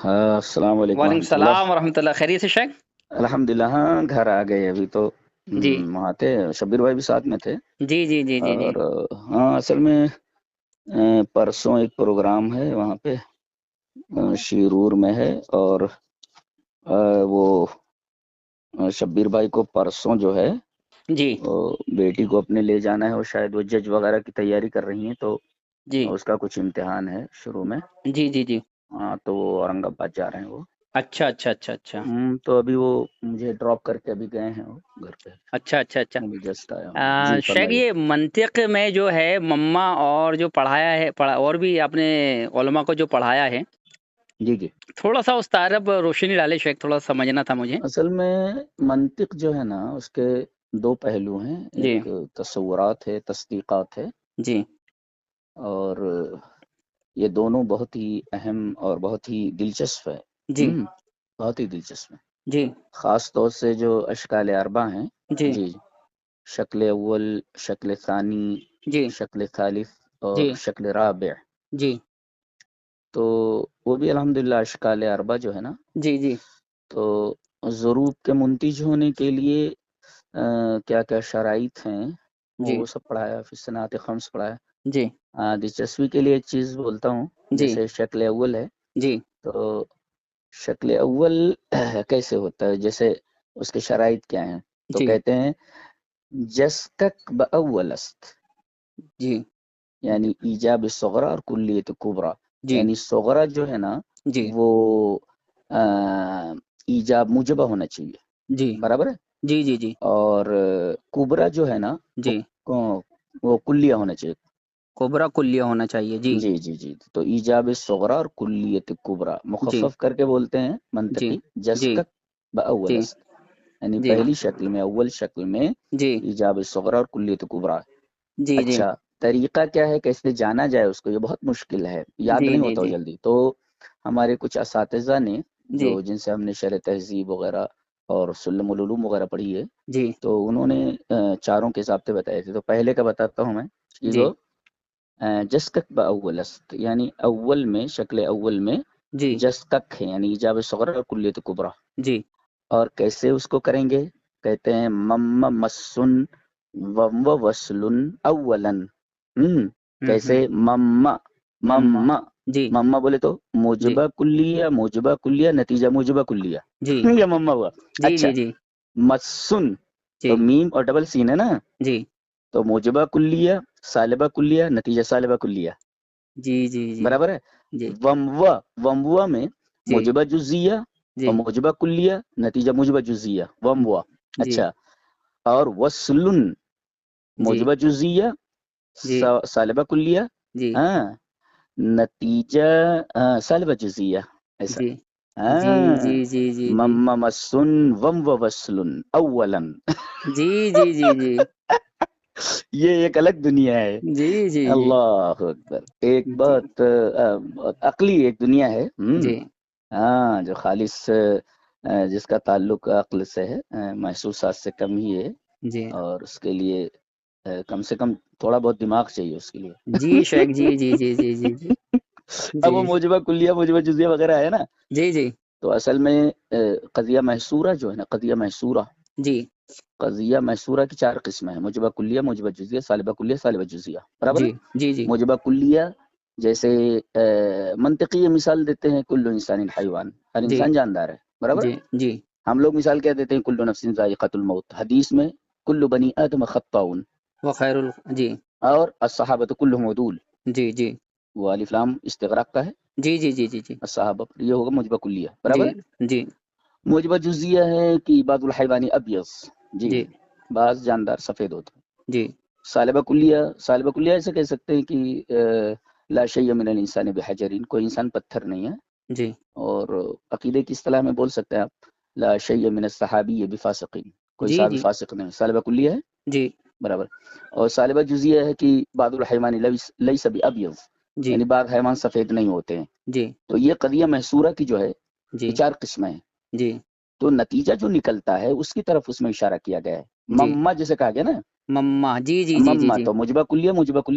ہاں السلام علیکم وعلیکم ورحمۃ اللہ۔ السلام ورحمۃ اللہ، خیریت سے شیخ؟ الحمدللہ، ہاں گھر آ گئے ابھی تو۔ جی وہاں تھے، شبیر بھائی بھی ساتھ میں تھے۔ جی جی جی جی جی اور ہاں اصل میں پرسوں ایک پروگرام ہے وہاں پہ، شیرور میں ہے، اور وہ شبیر بھائی کو پرسوں جو ہے جی وہ بیٹی کو اپنے لے جانا ہے، اور شاید وہ جج وغیرہ کی تیاری کر رہی ہیں، تو جی اس کا کچھ امتحان ہے شروع میں۔ جی جی جی ہاں تو وہ اورنگ آباد جا رہے ہیں وہ۔ اچھا اچھا اچھا اچھا تو ابھی وہ مجھے ڈراپ کر کے ابھی گئے ہیں وہ گھر پہ، اچھا اچھا اچھا ابھی جسٹ آیا ہوں۔ جی شیخ، فرمائیے۔ یہ منطق میں جو ہے مما اور جو پڑھایا ہے اور بھی آپ نے علماء کو جو پڑھایا ہے، جی جی، تھوڑا سا اس طرف روشنی ڈالے شیخ، تھوڑا سمجھنا تھا مجھے۔ اصل میں منطق جو ہے نا اس کے دو پہلو ہیں، جی ایک تصورات ہے، تصدیقات ہے، جی اور یہ دونوں بہت ہی اہم اور بہت ہی دلچسپ ہے۔ جی بہت ہی دلچسپ ہے، جی خاص طور سے جو اشکال اربع ہیں۔ جی جی، شکل اول، شکل ثانی، جی شکل ثالث اور جی شکل رابع، جی تو وہ بھی الحمدللہ اشکال اربع جو ہے نا، جی جی تو ضروب کے منتج ہونے کے لیے کیا کیا شرائط ہیں جی وہ سب پڑھایا، پھر صنعت خمس پڑھایا۔ جی دلچسپی کے لیے ایک چیز بولتا ہوں، جی جیسے شکل اول ہے، جی تو شکل اول کیسے ہوتا ہے، جیسے اس کے شرائط کیا ہیں، تو جی کہتے ہیں جستک باول است، جی یعنی ایجاب صغرا اور کلیت کبرا، جی یعنی صغرا جو ہے نا جی وہ ایجاب موجبہ ہونا چاہیے، جی برابر ہے، جی جی جی اور کبرا جو ہے نا جی وہ کلیہ ہونا چاہیے۔ کوبرا کلیہ ہونا چاہیے، جی جی جی جی، تو ایجاب صغرا اور کلیت کبرا جی مخفف کر کے بولتے ہیں جی منطقی، جی جسکک باول جی است، یعنی جی پہلی شکل میں، اول شکل میں جی ایجاب صغرا اور کلیت کبرا۔ جی جی اچھا، طریقہ کیا ہے، کیسے جانا جائے اس کو، یہ بہت مشکل ہے، یاد جی نہیں جی ہوتا وہ جی جلدی، تو ہمارے کچھ اساتذہ نے جی جن سے ہم نے شرح تہذیب وغیرہ اور سلم العلوم وغیرہ پڑھی ہے، جی تو انہوں نے چاروں کے ضابطے بتائے تھے، تو پہلے کا بتاتا ہوں میں کہ جی وہ جسکک باول است، یعنی اول میں، شکل اول میں جی جسکک ہے، یعنی ایجاب صغرا اور کلیت کبرا، جی اور کیسے اس کو کریں گے، کہتے ہیں مم مسن وم وصلن اولن، کیسے مم مما، مم جی مما بولے تو جی موجبہ کلیہ نتیجہ موجبہ کلیہ، جی یا مما ہوا۔ جی اچھا، جی جی مسن جی تو میم اور ڈبل سین ہے نا، جی تو موجبہ کلیہ، سالبہ کلیہ، نتیجہ سالبہ کلیہ، جی جی جی برابر ہے۔ جی وموا میں جی موجبہ جزیہ جی اور موجبہ کلیہ، نتیجہ موجبہ جزیہ، وموا۔ جی اچھا، اور وصلن جی موجبہ جزیہ، جی سالبہ کلیہ، جی ہاں، نتیجہ سالبہ جزیہ، ایسا، جی جی ہاں، جی جی جی جی مم مسن وم وصلن اولن۔ جی جی جی جی یہ ایک الگ دنیا ہے، جی جی جی اللہ اکبر، ایک جی بہت عقلی ایک دنیا ہے، جی ہاں، جو خالص جس کا تعلق عقل سے ہے، محسوسات سے کم ہی ہے، جی اور اس کے لیے کم سے کم تھوڑا بہت دماغ چاہیے اس کے لیے۔ جی شیخ، جی جی جی جی جی جی اب جی وہ موجبہ کلیہ، موجبہ جزیہ وغیرہ ہے نا، جی جی تو اصل میں قضیہ محصورہ جو ہے نا، قضیہ محصورہ، جی قضیہ محصورہ کی چار قسمیں ہیں، موجبہ کلیہ، موجبہ جزیہ، سالبہ کلیہ، سالبہ جزیہ، برابر ہے۔ جی جی جی موجبہ کلیہ جیسے منطقی مثال دیتے ہیں، کل انسان حیوان، ہر جی انسان جاندار ہے، برابر ہے۔ جی جی ہم لوگ مثال کیا دیتے ہیں، کل نفس ذائقۃ الموت، حدیث میں کل بنی آدم خطاؤن، وخیر جی اور الصحابۃ کلہم عدول، جی جی وہ الف لام استغراق کا ہے، جی جی جی جی جی الصحابہ، یہ ہوگا موجبہ کلیہ، جی برابر ہے۔ جی موجبہ جزیہ ہے کہ بعض الحیوان ابیض، جی، جی بعض جاندار سفید ہوتے ہیں۔ جی سالبہ کلیہ، سالبہ کلیہ ایسے کہہ سکتے ہیں کہ لا شیء من الانسان بحجر، کوئی انسان پتھر نہیں ہے، جی اور عقیدے کی اصطلاح میں بول سکتے ہیں آپ، لا شیء من الصحابی بفاسق، کوئی جی صحابی جی فاسق نہیں، سالبہ کلیہ ہے، جی برابر۔ اور سالبہ جزیہ ہے کہ بعض الحیوان لیس بابیض، جی یعنی بعض حیوان سفید نہیں ہوتے ہیں، جی تو یہ قضیہ محصورہ کی جو ہے جی یہ چار قسمیں ہیں، جی تو نتیجہ جو نکلتا ہے اس کی طرف اس میں اشارہ کیا گیا ہے، جی مما جیسے کہا گیا نا، مما، جی جی جی جی مما جی تو موجبہ کلیہ،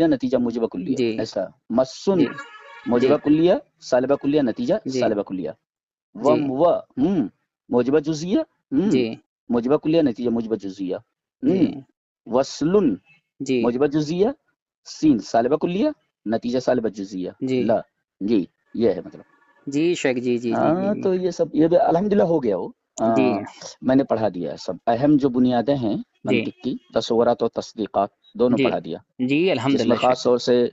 نتیجہ موجبہ کلیہ، جی ایسا۔ مسن جی جی موجبہ کلیہ، سالبہ کلیہ، نتیجہ جی سالبہ کلیہ، وم و موجبہ جزیہ جی موجبہ کلیہ نتیجہ موجبہ جزیہ جی وصلن جی موجبہ جزیہ سین سالبہ کلیہ نتیجہ سالبہ جزیہ جی لا جی یہ ہے مطلب جی شیخ جی جی جی ہاں جی تو یہ سب یہ بھی الحمدللہ ہو گیا وہ جی میں نے پڑھا دیا ہے سب اہم جو بنیادیں ہیں جی منطق کی تصورات اور تصدیقات دونوں جی پڑھا دیا جی جس الحمدللہ میں شیخ خاص طور سے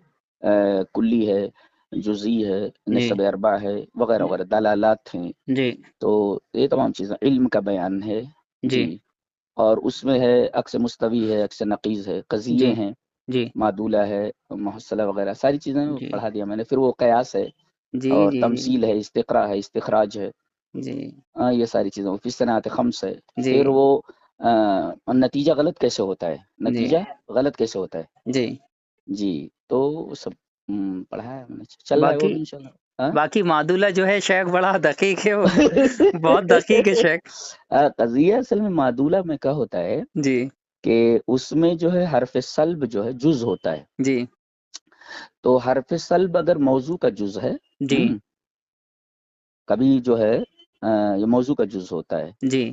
کلی ہے جزئی ہے جی نسب اربع ہے وغیرہ وغیرہ دلالات ہیں جی تو یہ تمام چیزیں علم کا بیان ہے جی جی اور اس میں ہے عکس مستوی ہے عکس نقیض ہے قضیے جی ہیں جی معدولہ ہے محصلہ وغیرہ ساری چیزیں جی پڑھا دیا میں نے پھر وہ قیاس ہے جی اور جی تمثیل ہے استقراء ہے استخراج ہے جی یہ ساری چیزیں فی صنعت خمس ہے جی پھر وہ نتیجہ غلط کیسے ہوتا ہے جی نتیجہ غلط کیسے ہوتا ہے جی جی تو وہ سب پڑھا ہے میں نے چل رہا ہے وہ باقی بھی انشاءاللہ باقی معدولہ جو ہے شیخ بڑا دقیق ہے وہ بہت دقیق ہے شیخ قضیہ اصل میں معدولہ میں کیا ہوتا ہے جی کہ اس میں جو ہے حرف سلب جو ہے جز ہوتا ہے جی تو حرف سلب اگر موضوع کا جز ہے جی کبھی جو ہے یہ موضوع کا جز ہوتا ہے جی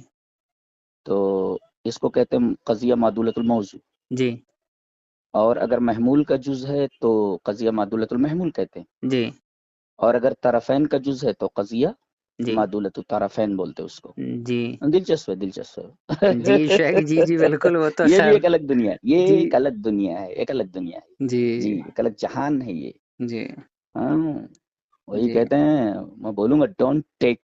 تو اس کو کہتے ہیں قضیہ معدولۃ الموضوع جی اور اگر محمول کا جز ہے تو قضیہ معدولۃ المحمول کہتے ہیں جی اور اگر طرفین کا جز ہے تو قضیہ جی معدولۃ الطرفین بولتے ہیں اس کو جی دلچسپ ہے دلچسپ جی ہے شیخ جی جی بالکل وہ تو یہ بھی خیر ایک الگ دنیا ہے یہ جی ایک الگ دنیا ہے ایک الگ دنیا ہے جی جی ایک الگ جہان ہے یہ جی ہاں وہی جی کہتے ہیں میں بولوں گا ڈونٹ ٹیک